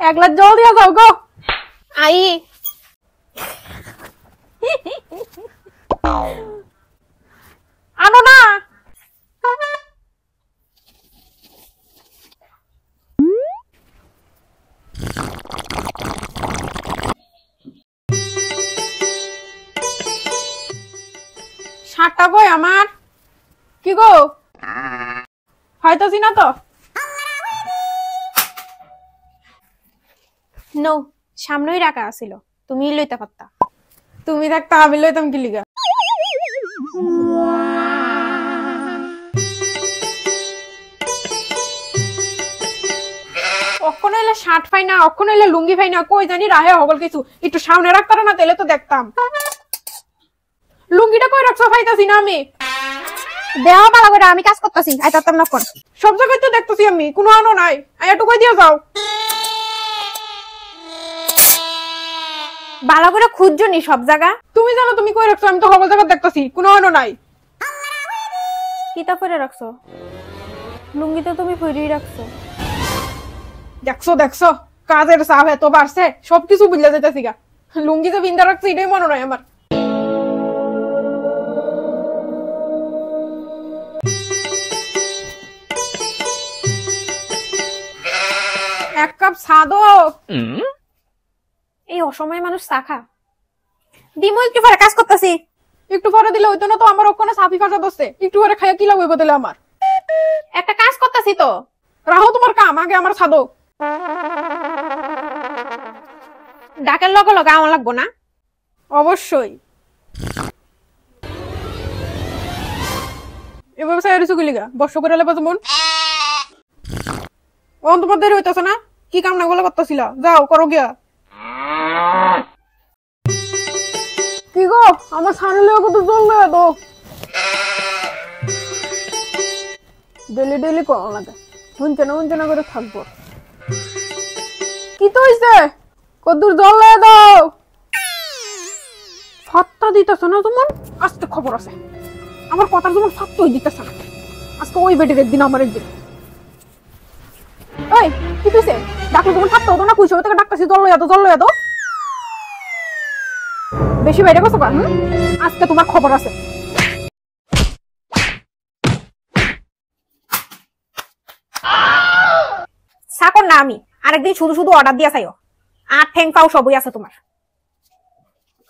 এক গ্লাস জল দিয়া যাও গো। আই আনো না। শার্টটা কই আমার? কি গো হয়তো না তো? নো সামনেই রাখা আছিল, তুমি লইতে পারতা। তুমি থাকতা আমি লইতাম কি লিগা? অক্ষণ হইলে শার্ট পাই না, অক্ষণ হইলে লুঙ্গি পাই না, কই জানি রাহে হগল কিছু। একটু সামনে রাখতারা না, তেলে তো দেখতাম। লুঙ্গিটা কই রাখছো? পাইতাছি না আমি। দেওয়া ভালো করে, আমি কাজ করতেছি, আইতাম না কোন। সব জায়গায় তো দেখতেছি আমি, কোনো আনো নাই। একটু কই দিয়ে যাও। ভালো করে খুঁজছো নি সব জায়গা? তুমি জানো তুমি কই রাখছো? আমি তো হগল জায়গা দেখতেছি, কোনো আনো নাই। কিতা পরে রাখছো? লুঙ্গি তো তুমি পরেই রাখছো। দেখছো দেখছো, কাজের চাপ এত বাড়ছে, সবকিছু বুঝলা যেতেছি গা। লুঙ্গি যে বিন্দা রাখছি এটাই মনে নয় আমার। এক কাপ চা দো। এই অসময়ে মানুষ চা খা। দিমু একটু পরে, কাজ করতেছি। একটু পরে দিলে হইতো না তো? আমার ওখানে সাফি ফাঁসা দোষে একটু পরে খাইয়া কি লাগবে দিলে আমার? একটা কাজ করতেছি তো। রাহো তোমার কাম, আগে আমার চা দো। ডাকের লগে লগে আমার লাগবো না? অবশ্যই। এভাবে চাই রইছো গুলিগা, বর্ষ করে লেবা যেমন। ও তোমার দেরি হইতেছে না? কি কাম না গুলো করতেছিল? যাও করো গিয়া। কি গো আমার সামনে লেগে কত জল লয়ে দো। ডেলি ডেলি করা লাগে, হুঞ্চে না করে থাকবো। কি তো হইছে? কদ্দুর জল লয়ে দাও। ফাত্তা দিতেছ না তোমার? আজকে খবর আছে, আমার কথার তোমার ফাত্তাই দিতেছে না। আজকে ওই বেটির একদিন আমার একদিন। এই কি তুইছে? ডাক্তার তোমার ফাত্তা হতো না? কুইছে থেকে ডাক্তার জল লইয়া দো। বেশি বাইরে গেছো কা? আজকে তোমার খবর আছে। চাকর না আমি, আরেকদিন শুধু শুধু অর্ডার দিয়া চাইও। আর ঠেং পাও সবই আছে তোমার।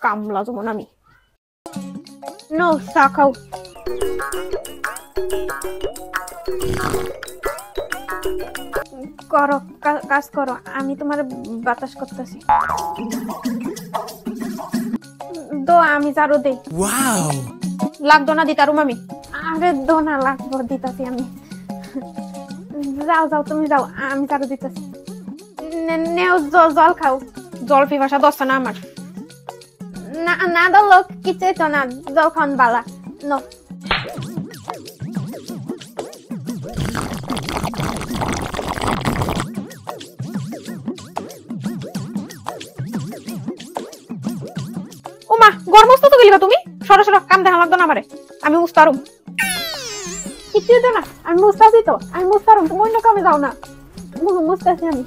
কামলা যেমন আমি। নো চা খাও। করো কাজ করো, আমি তোমার বাতাস করতেছি। দো আমি চারো দেই। লাগতো না দিতারুম আমি? আরে দো না, লাগবো, দিতাছি আমি। যাও যাও তুমি যাও, আমি চারো দিতাছি। নেও জল খাও। জল পিপাসা দশটা না আমার। না না দল কিছু তো না, জল খান বালা নো। ওমা গরম তো গেলিবা তুমি? সরো সরো, কাম দেখা লাগতো না আমারে, আমি মুস্তারুম। কিছু তো না, আমি মুস্তাছি তো, আমি মুস্তারুম, তুমি অন্য কামে যাও না। মুস্তাছি আমি।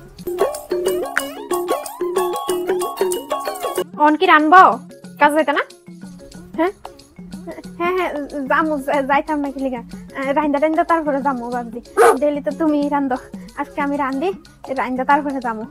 অন কি রানবো? কাজ যাইতে না? হ্যাঁ হ্যাঁ হ্যাঁ যামু, যাইতাম না কিলিগা। রান্দা তারপরে যামু ভাবছি। ডেলি তো তুমি রান্ধো, আজকে আমি রান্ধি, রান্দা তারপরে যামু।